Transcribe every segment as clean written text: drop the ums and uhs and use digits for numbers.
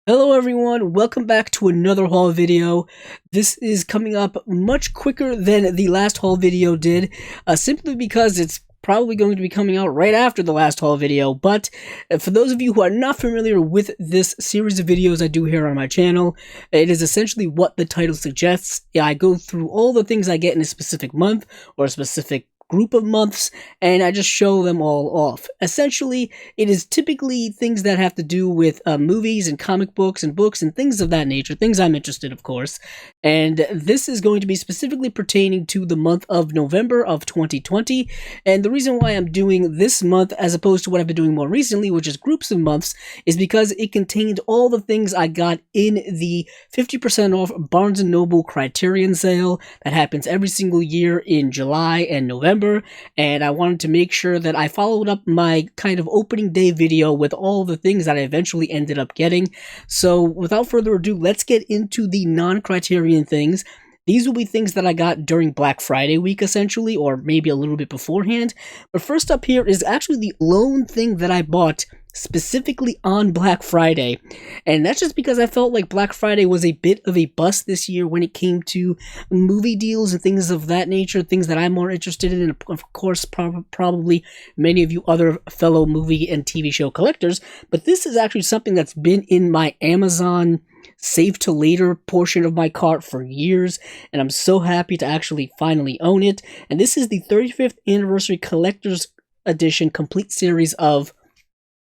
Hello everyone, welcome back to another haul video. This is coming up much quicker than the last haul video did, simply because it's probably going to be coming out right after the last haul video. But for those of you who are not familiar with this series of videos I do here on my channel, it is essentially what the title suggests. I go through all the things I get in a specific month or a specific group of months, and I just show them all off. Essentially, it is typically things that have to do with movies and comic books and books and things of that nature, things I'm interested, of course. And this is going to be specifically pertaining to the month of November of 2020. And the reason why I'm doing this month as opposed to what I've been doing more recently, which is groups of months, is because it contained all the things I got in the 50% off Barnes & Noble Criterion sale that happens every single year in July and November. And I wanted to make sure that I followed up my kind of opening day video with all the things that I eventually ended up getting. So without further ado, let's get into the non-Criterion things. These will be things that I got during Black Friday week, essentially, or maybe a little bit beforehand. But first up here is actually the lone thing that I bought specifically on Black Friday. And that's just because I felt like Black Friday was a bit of a bust this year when it came to movie deals and things of that nature, things that I'm more interested in, and of course, probably many of you other fellow movie and TV show collectors. But this is actually something that's been in my Amazon save to later portion of my cart for years, and I'm so happy to actually finally own it. And this is the 35th anniversary collector's edition complete series of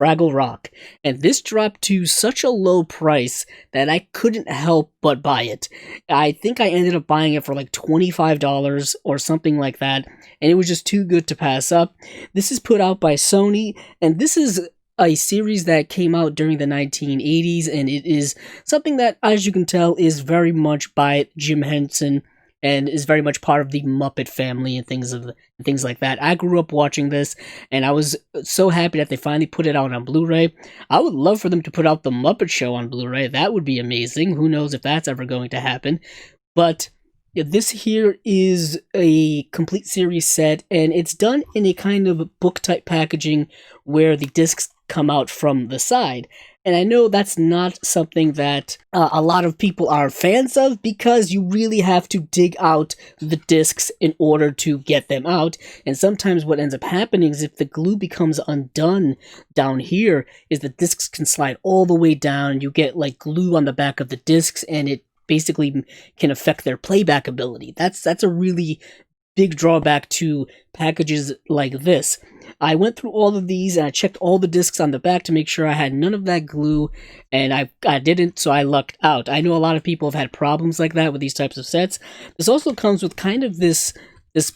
Fraggle Rock, and this dropped to such a low price that I couldn't help but buy it. I think I ended up buying it for like $25 or something like that, and it was just too good to pass up. This is put out by Sony, and this is a series that came out during the 1980s, and it is something that, as you can tell, is very much by Jim Henson and is very much part of the Muppet family and things like that. I grew up watching this, and I was so happy that they finally put it out on Blu-ray. I would love for them to put out the Muppet Show on Blu-ray. That would be amazing. Who knows if that's ever going to happen. But this here is a complete series set, and it's done in a kind of book-type packaging where the discs come out from the side. And I know that's not something that a lot of people are fans of, because you really have to dig out the discs in order to get them out. And sometimes what ends up happening is if the glue becomes undone down here, is the discs can slide all the way down, and you get like glue on the back of the discs, and it basically can affect their playback ability. That's a really big drawback to packages like this. I went through all of these and I checked all the discs on the back to make sure I had none of that glue, and I didn't, so I lucked out. I know a lot of people have had problems like that with these types of sets. This also comes with kind of this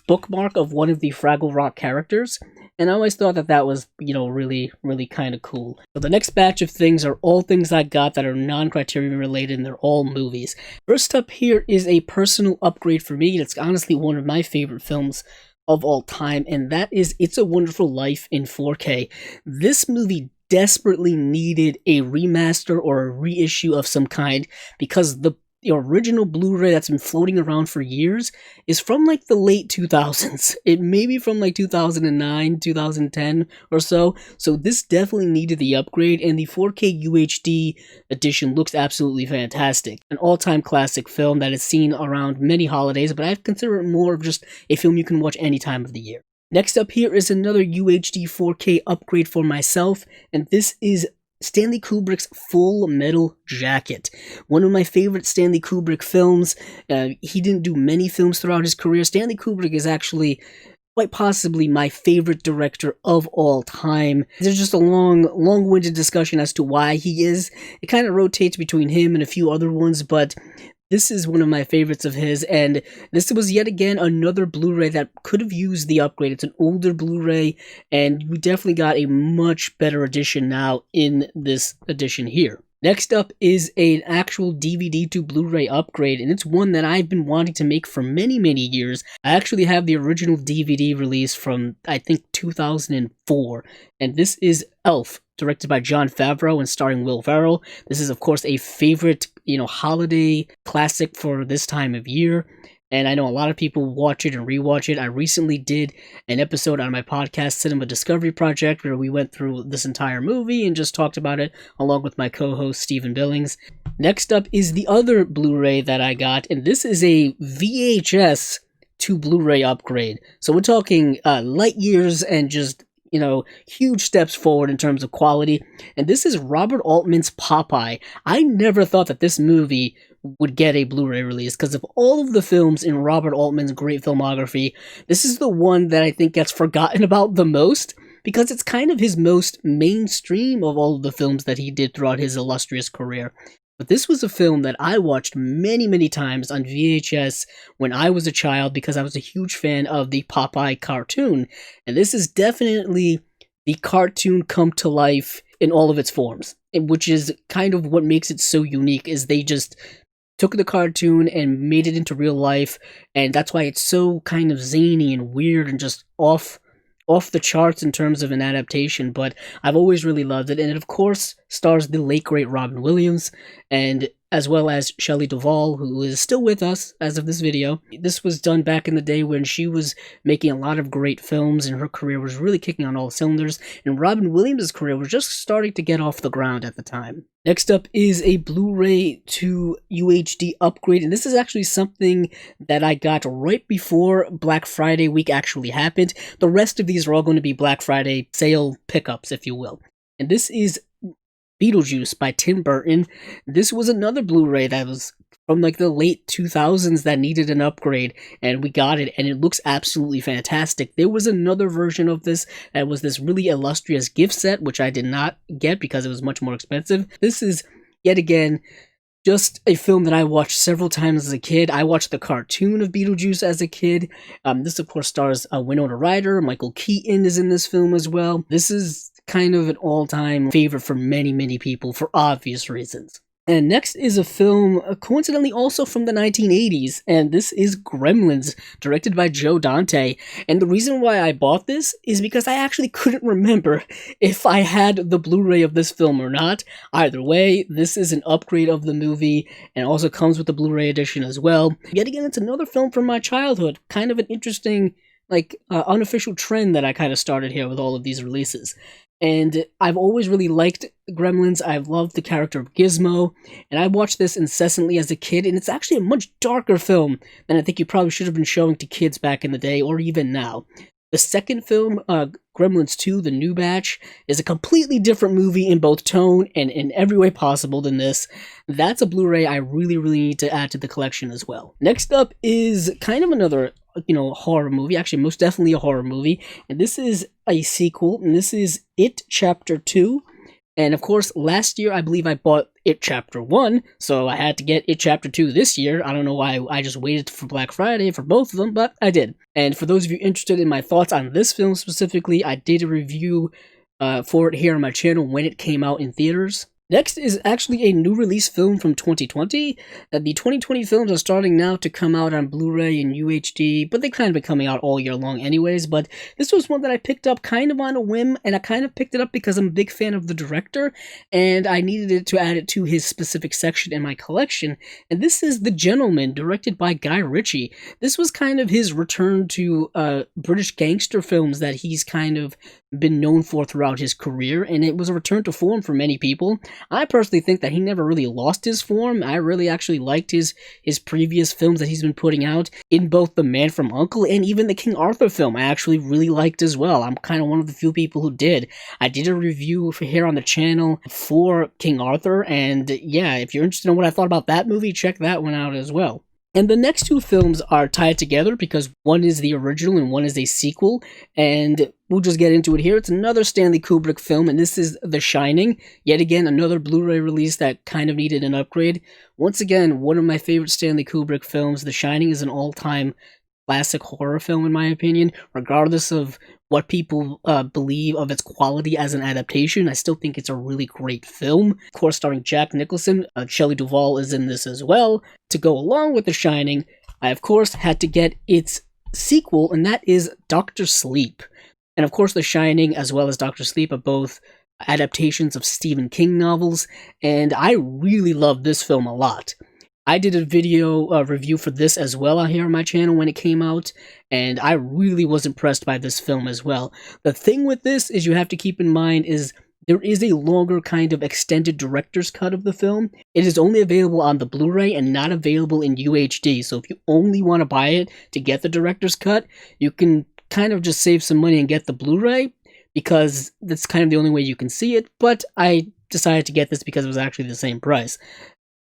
bookmark of one of the Fraggle Rock characters, and I always thought that that was, really, really kind of cool. So the next batch of things are all things I got that are non-Criterion related, and they're all movies. First up here is a personal upgrade for me. It's honestly one of my favorite films of all time, and that is It's a Wonderful Life in 4K. This movie desperately needed a remaster or a reissue of some kind, because the original Blu-ray that's been floating around for years is from like the late 2000s. It may be from like 2009, 2010 or so. So this definitely needed the upgrade, and the 4K UHD edition looks absolutely fantastic. An all-time classic film that is seen around many holidays, but I consider it more of just a film you can watch any time of the year. Next up here is another UHD 4K upgrade for myself, and this is Stanley Kubrick's Full Metal Jacket. One of my favorite Stanley Kubrick films. He didn't do many films throughout his career. Stanley Kubrick is actually quite possibly my favorite director of all time. There's just a long-winded discussion as to why he is. It kind of rotates between him and a few other ones, but this is one of my favorites of his, and this was yet again another Blu-ray that could have used the upgrade. It's an older Blu-ray, and we definitely got a much better edition now in this edition here. Next up is an actual DVD to Blu-ray upgrade, and it's one that I've been wanting to make for many, many years. I actually have the original DVD release from, I think, 2004, and this is Elf, directed by Jon Favreau and starring Will Ferrell. This is, of course, a favorite, holiday classic for this time of year. and I know a lot of people watch it and rewatch it. I recently did an episode on my podcast, Cinema Discovery Project, where we went through this entire movie and just talked about it, along with my co-host, Stephen Billings. Next up is the other Blu-ray that I got, and this is a VHS to Blu-ray upgrade. So we're talking light years and just, huge steps forward in terms of quality. And this is Robert Altman's Popeye. I never thought that this movie would get a Blu-ray release, because of all of the films in Robert Altman's great filmography, this is the one that I think gets forgotten about the most, because it's kind of his most mainstream of all of the films that he did throughout his illustrious career. But this was a film that I watched many, many times on VHS when I was a child, because I was a huge fan of the Popeye cartoon. And this is definitely the cartoon come to life in all of its forms, which is kind of what makes it so unique, is they just took the cartoon and made it into real life, and that's why it's so kind of zany and weird and just off the charts in terms of an adaptation. But I've always really loved it, and it of course stars the late great Robin Williams, and as well as Shelley Duvall, who is still with us as of this video. This was done back in the day when she was making a lot of great films and her career was really kicking on all cylinders, and Robin Williams' career was just starting to get off the ground at the time. Next up is a Blu-ray to UHD upgrade, and this is actually something that I got right before Black Friday week actually happened. The rest of these are all going to be Black Friday sale pickups, if you will. And this is Beetlejuice by Tim Burton. This was another Blu-ray that was from like the late 2000s that needed an upgrade, and we got it, and it looks absolutely fantastic. There was another version of this that was this really illustrious gift set, which I did not get because it was much more expensive. This is, yet again, just a film that I watched several times as a kid. I watched the cartoon of Beetlejuice as a kid. This, of course, stars Winona Ryder. Michael Keaton is in this film as well. This is kind of an all-time favorite for many, many people for obvious reasons. And next is a film, coincidentally also from the 1980s, and this is Gremlins, directed by Joe Dante. And the reason why I bought this is because I actually couldn't remember if I had the Blu-ray of this film or not. Either way, this is an upgrade of the movie, and also comes with the Blu-ray edition as well. Yet again, it's another film from my childhood, kind of an interesting, unofficial trend that I kind of started here with all of these releases. And I've always really liked Gremlins. I've loved the character of Gizmo, and I watched this incessantly as a kid, and it's actually a much darker film than I think you probably should have been showing to kids back in the day, or even now. The second film, Gremlins 2, The New Batch, is a completely different movie in both tone and in every way possible than this. That's a Blu-ray I really, really need to add to the collection as well. Next up is kind of another horror movie, actually most definitely a horror movie, and this is a sequel, and this is It Chapter 2, and of course last year I believe I bought It Chapter 1, so I had to get It Chapter 2 this year. I don't know why I just waited for Black Friday for both of them, but I did. And for those of you interested in my thoughts on this film specifically, I did a review for it here on my channel when it came out in theaters. Next is actually a new release film from 2020. The 2020 films are starting now to come out on Blu-ray and UHD, but they kind of been coming out all year long anyways. But this was one that I picked up kind of on a whim, and I kind of picked it up because I'm a big fan of the director, and I needed it to add it to his specific section in my collection. And this is The Gentleman, directed by Guy Ritchie. This was kind of his return to British gangster films that he's kind of been known for throughout his career, and it was a return to form for many people. I personally think that he never really lost his form. I really actually liked his previous films that he's been putting out, in both The Man from U.N.C.L.E. and even the King Arthur film I actually really liked as well. I'm kind of one of the few people who did. I did a review for here on the channel for King Arthur, and yeah, if you're interested in what I thought about that movie, check that one out as well. And the next two films are tied together because one is the original and one is a sequel, and we'll just get into it here. It's another Stanley Kubrick film, and this is The Shining. Yet again, another Blu-ray release that kind of needed an upgrade. Once again, one of my favorite Stanley Kubrick films. The Shining is an all-time classic horror film, in my opinion, regardless of what people believe of its quality as an adaptation. I still think it's a really great film. Of course, starring Jack Nicholson. Shelley Duvall is in this as well. To go along with The Shining, I of course had to get its sequel, and that is Dr. Sleep. And of course, The Shining as well as Dr. Sleep are both adaptations of Stephen King novels, and I really love this film a lot. I did a video review for this as well on here on my channel when it came out, and I really was impressed by this film as well. The thing with this is you have to keep in mind is there is a longer kind of extended director's cut of the film. It is only available on the Blu-ray and not available in UHD, so if you only want to buy it to get the director's cut, you can kind of just save some money and get the Blu-ray, because that's kind of the only way you can see it, but I decided to get this because it was actually the same price.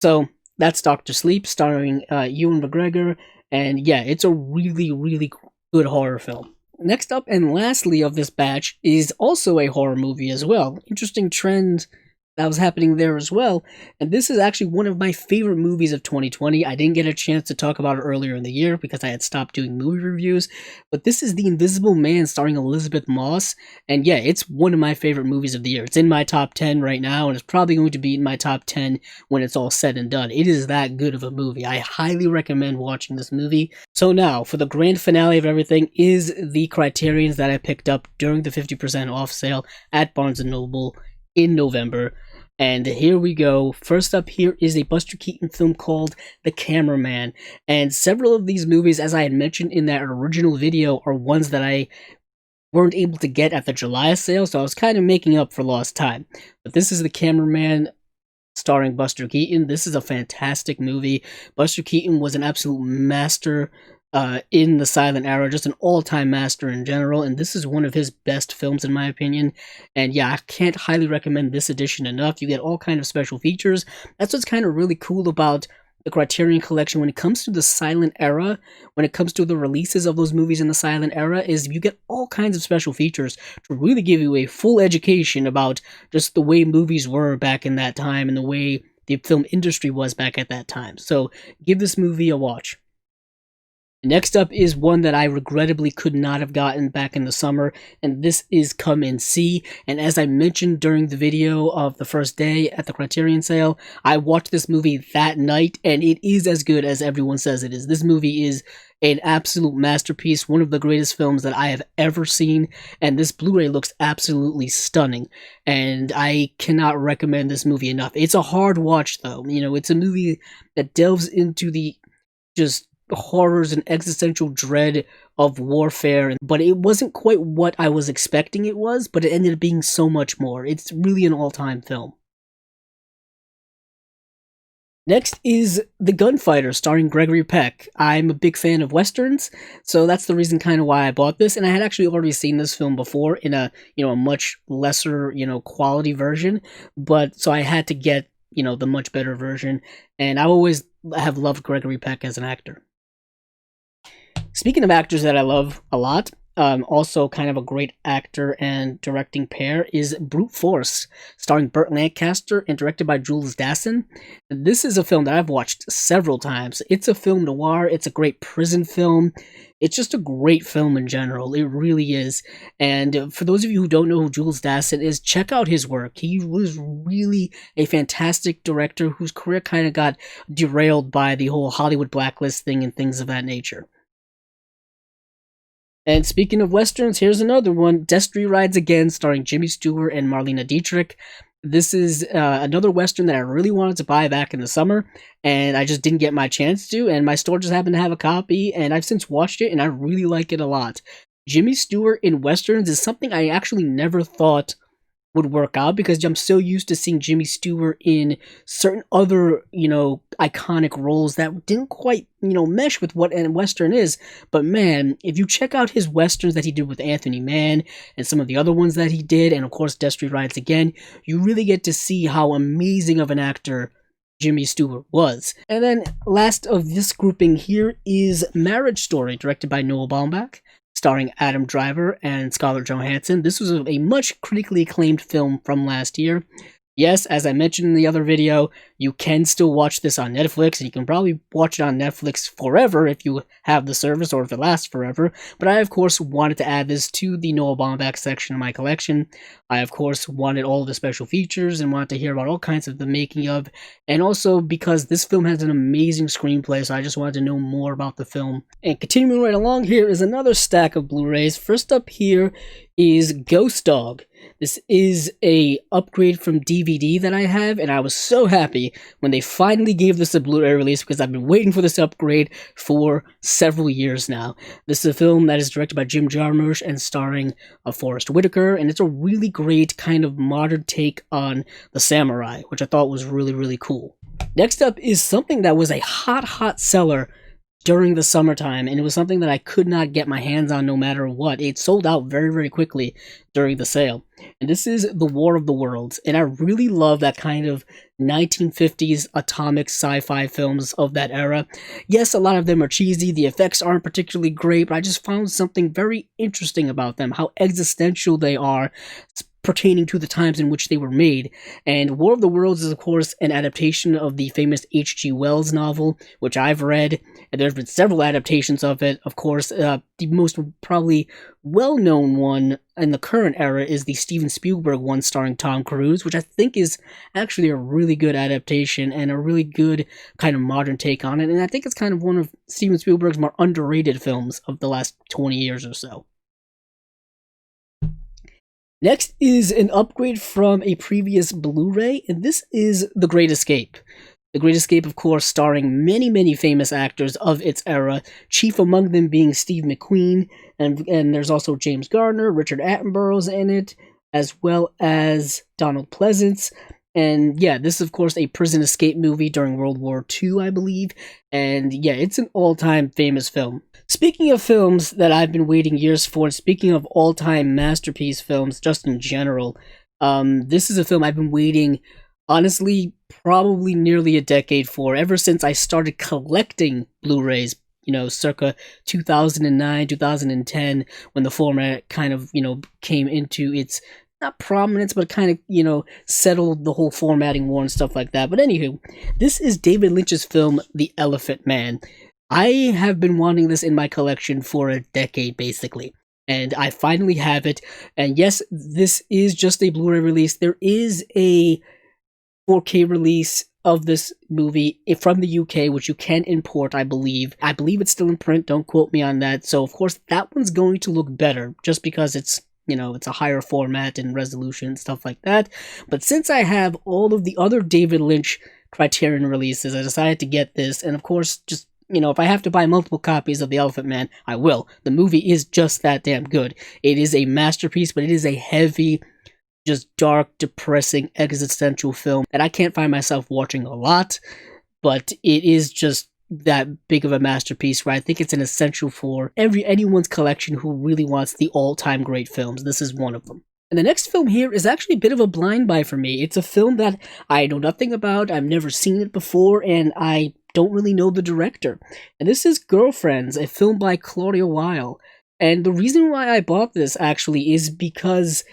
So that's Dr. Sleep, starring Ewan McGregor, and yeah, it's a really, really good horror film. Next up and lastly of this batch is also a horror movie as well. Interesting trend that was happening there as well, and this is actually one of my favorite movies of 2020. I didn't get a chance to talk about it earlier in the year because I had stopped doing movie reviews, but this is The Invisible Man starring Elizabeth Moss, and yeah, it's one of my favorite movies of the year. It's in my top 10 right now, and it's probably going to be in my top 10 when it's all said and done. It is that good of a movie. I highly recommend watching this movie. So now, for the grand finale of everything is the Criterions that I picked up during the 50% off sale at Barnes & Noble in November. And here we go. First up here is a Buster Keaton film called The Cameraman. And several of these movies, as I had mentioned in that original video, are ones that I weren't able to get at the July sale, so I was kind of making up for lost time. But this is The Cameraman, starring Buster Keaton. This is a fantastic movie. Buster Keaton was an absolute master in the silent era, just an all-time master in general, and this is one of his best films in my opinion. And yeah, I can't highly recommend this edition enough. You get all kind of special features. That's what's kind of really cool about the Criterion Collection when it comes to the silent era, when it comes to the releases of those movies in the silent era, is you get all kinds of special features to really give you a full education about just the way movies were back in that time and the way the film industry was back at that time. So give this movie a watch. Next up is one that I regrettably could not have gotten back in the summer, and this is Come and See. And as I mentioned during the video of the first day at the Criterion sale, I watched this movie that night, and it is as good as everyone says it is. This movie is an absolute masterpiece, one of the greatest films that I have ever seen, and this Blu-ray looks absolutely stunning, and I cannot recommend this movie enough. It's a hard watch, though. You know, it's a movie that delves into the just horrors and existential dread of warfare, but it wasn't quite what I was expecting it was, but it ended up being so much more. It's really an all-time film. Next is The Gunfighter, starring Gregory Peck. I'm a big fan of westerns, so that's the reason kind of why I bought this, and I had actually already seen this film before in a, a much lesser, quality version, but so I had to get, the much better version, and I always have loved Gregory Peck as an actor. Speaking of actors that I love a lot, also kind of a great actor and directing pair is Brute Force, starring Burt Lancaster and directed by Jules Dassin. This is a film that I've watched several times. It's a film noir, it's a great prison film. It's just a great film in general, it really is. And for those of you who don't know who Jules Dassin is, check out his work. He was really a fantastic director whose career kind of got derailed by the whole Hollywood blacklist thing and things of that nature. And speaking of westerns, here's another one, Destry Rides Again, starring Jimmy Stewart and Marlena Dietrich. This is another western that I really wanted to buy back in the summer, and I just didn't get my chance to, and my store just happened to have a copy, and I've since watched it, and I really like it a lot. Jimmy Stewart in westerns is something I actually never thought would work out, because I'm so used to seeing Jimmy Stewart in certain other, iconic roles that didn't quite, mesh with what a Western is. But man, if you check out his Westerns that he did with Anthony Mann and some of the other ones that he did, and of course Destry Rides Again, you really get to see how amazing of an actor Jimmy Stewart was. And then last of this grouping here is Marriage Story, directed by Noah Baumbach, starring Adam Driver and Scarlett Johansson. This was a much critically acclaimed film from last year. Yes, as I mentioned in the other video, you can still watch this on Netflix, and you can probably watch it on Netflix forever if you have the service, or if it lasts forever. But I, of course, wanted to add this to the Noah Baumbach section of my collection. I, of course, wanted all of the special features and wanted to hear about all kinds of the making of, and also because this film has an amazing screenplay, so I just wanted to know more about the film. And continuing right along, here is another stack of Blu-rays. First up here is Ghost Dog. This is a upgrade from DVD that I have, and I was so happy when they finally gave this a Blu-ray release because I've been waiting for this upgrade for several years now. This is a film that is directed by Jim Jarmusch and starring Forrest Whitaker, and it's a really great kind of modern take on the samurai, which I thought was really, really cool. Next up is something that was a hot seller during the summertime, and it was something that I could not get my hands on no matter what. It sold out very, very quickly during the sale. And this is The War of the Worlds, and I really love that kind of 1950s atomic sci-fi films of that era. Yes, a lot of them are cheesy, the effects aren't particularly great, but I just found something very interesting about them, how existential they are, pertaining to the times in which they were made. And War of the Worlds is, of course, an adaptation of the famous H.G. Wells novel, which I've read, and there's been several adaptations of it. Of course, the most probably well-known one in the current era is the Steven Spielberg one starring Tom Cruise, which I think is actually a really good adaptation and a really good kind of modern take on it, and I think it's kind of one of Steven Spielberg's more underrated films of the last 20 years or so. Next is an upgrade from a previous Blu-ray, and this is The Great Escape. The Great Escape, of course, starring many, many famous actors of its era, chief among them being Steve McQueen, and there's also James Garner, Richard Attenborough's in it, as well as Donald Pleasance. And yeah, this is, of course, a prison escape movie during World War II, I believe, and yeah, it's an all-time famous film. Speaking of films that I've been waiting years for, and speaking of all-time masterpiece films just in general, this is a film I've been waiting, honestly, probably nearly a decade for, ever since I started collecting Blu-rays, circa 2009, 2010, when the format kind of, came into its, not prominence, but kind of, settled the whole formatting war and stuff like that. But anywho, this is David Lynch's film, The Elephant Man. I have been wanting this in my collection for a decade, basically, and I finally have it. And yes, this is just a Blu-ray release. There is a 4K release of this movie from the UK, which you can import, I believe. I believe it's still in print, don't quote me on that. So, of course, that one's going to look better, just because it's it's a higher format and resolution and stuff like that. But since I have all of the other David Lynch Criterion releases, I decided to get this, and of course, just if I have to buy multiple copies of The Elephant Man, I will. The movie is just that damn good. It is a masterpiece, but it is a heavy, just dark, depressing, existential film that I can't find myself watching a lot, but it is just that big of a masterpiece where I think it's an essential for anyone's collection who really wants the all-time great films. This is one of them. And the next film here is actually a bit of a blind buy for me. It's a film that I know nothing about, I've never seen it before, and I don't really know the director. And this is Girlfriends, a film by Claudia Weil. And the reason why I bought this, actually, is because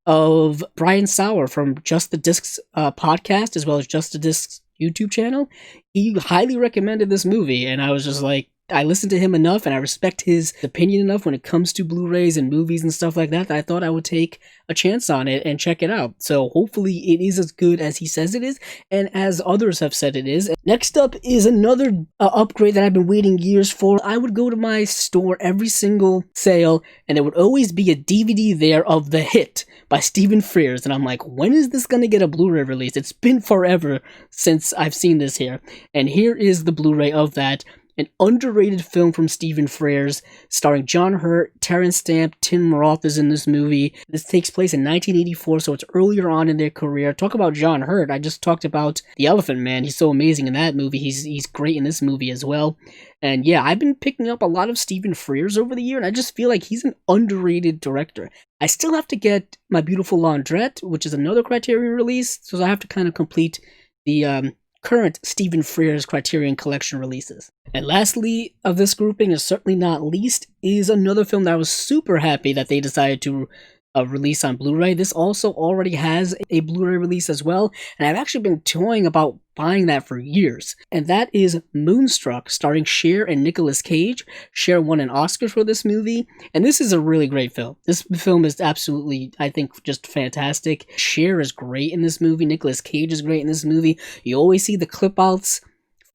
of Brian Sauer from Just the Discs podcast, as well as Just the Discs YouTube channel. He highly recommended this movie, and I was just like, I listened to him enough, and I respect his opinion enough when it comes to Blu-rays and movies and stuff like that I thought I would take a chance on it and check it out. So hopefully it is as good as he says it is, and as others have said it is. Next up is another upgrade that I've been waiting years for. I would go to my store every single sale, and there would always be a DVD there of The Hit by Stephen Frears, and I'm like, when is this going to get a Blu-ray release? It's been forever since I've seen this here, and here is the Blu-ray of that. An underrated film from Stephen Frears, starring John Hurt, Terrence Stamp, Tim Roth is in this movie. This takes place in 1984, so it's earlier on in their career. Talk about John Hurt. I just talked about The Elephant Man. He's so amazing in that movie. He's great in this movie as well. And yeah, I've been picking up a lot of Stephen Frears over the year, and I just feel like he's an underrated director. I still have to get My Beautiful Laundrette, which is another Criterion release, so I have to kind of complete the current Stephen Frears Criterion Collection releases. And lastly of this grouping, and certainly not least, is another film that I was super happy that they decided to release on Blu-ray. This also already has a Blu-ray release as well, and I've actually been toying about buying that for years. And that is Moonstruck, starring Cher and Nicolas Cage. Cher won an Oscar for this movie, and this is a really great film. This film is absolutely, I think, just fantastic. Cher is great in this movie. Nicolas Cage is great in this movie. You always see the clip outs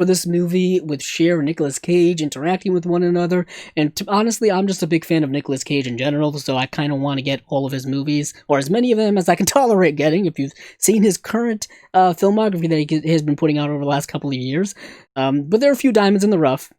for this movie with Cher and Nicolas Cage interacting with one another. And honestly, I'm just a big fan of Nicolas Cage in general, so I kind of want to get all of his movies, or as many of them as I can tolerate getting. If you've seen his current filmography that he has been putting out over the last couple of years. But there are a few diamonds in the rough.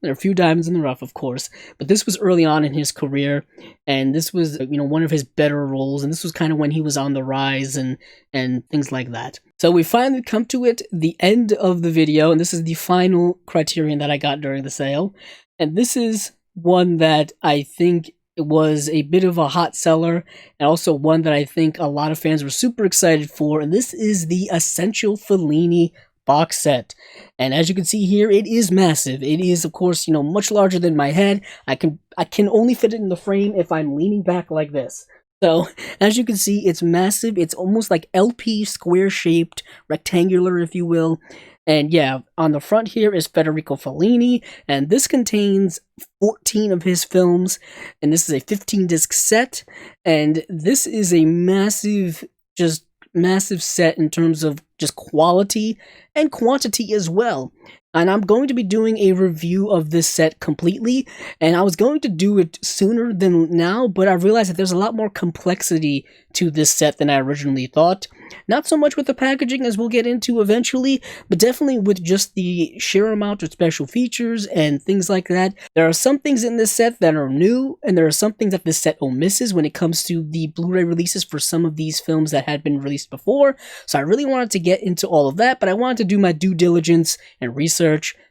Of course. But this was early on in his career, and this was, one of his better roles, and this was kind of when he was on the rise and things like that. So we finally come to the end of the video, and this is the final Criterion that I got during the sale. And this is one that I think was a bit of a hot seller, and also one that I think a lot of fans were super excited for, and this is the Essential Fellini Box Set. And as you can see here, it is massive. It is, of course, much larger than my head. I can only fit it in the frame if I'm leaning back like this. So, as you can see, it's massive. It's almost like LP, square-shaped, rectangular, if you will. And yeah, on the front here is Federico Fellini, and this contains 14 of his films, and this is a 15-disc set, and this is a massive set in terms of just quality and quantity as well. And I'm going to be doing a review of this set completely, and I was going to do it sooner than now, but I realized that there's a lot more complexity to this set than I originally thought. Not so much with the packaging, as we'll get into eventually, but definitely with just the sheer amount of special features and things like that. There are some things in this set that are new, and there are some things that this set omisses when it comes to the Blu-ray releases for some of these films that had been released before. So I really wanted to get into all of that, but I wanted to do my due diligence and research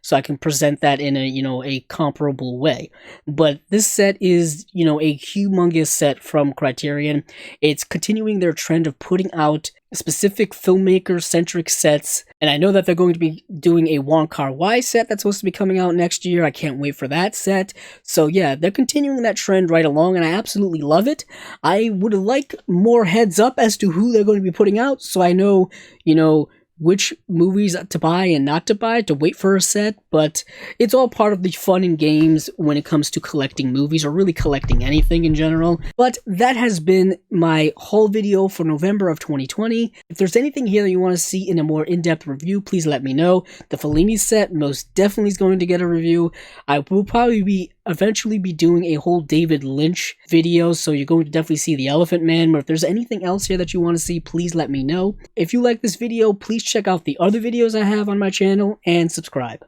so I can present that in a comparable way. But this set is, a humongous set from Criterion. It's continuing their trend of putting out specific filmmaker-centric sets, and I know that they're going to be doing a Wong Kar-wai set that's supposed to be coming out next year. I can't wait for that set. So yeah, they're continuing that trend right along, and I absolutely love it. I would like more heads up as to who they're going to be putting out, so I know, which movies to buy and not to buy, to wait for a set, but it's all part of the fun and games when it comes to collecting movies, or really collecting anything in general. But that has been my haul video for November of 2020. If there's anything here that you want to see in a more in-depth review, please let me know. The Fellini set most definitely is going to get a review. I will probably eventually be doing a whole David Lynch video, so you're going to definitely see The Elephant Man, but if there's anything else here that you want to see, please let me know. If you like this video, please check out the other videos I have on my channel, and subscribe.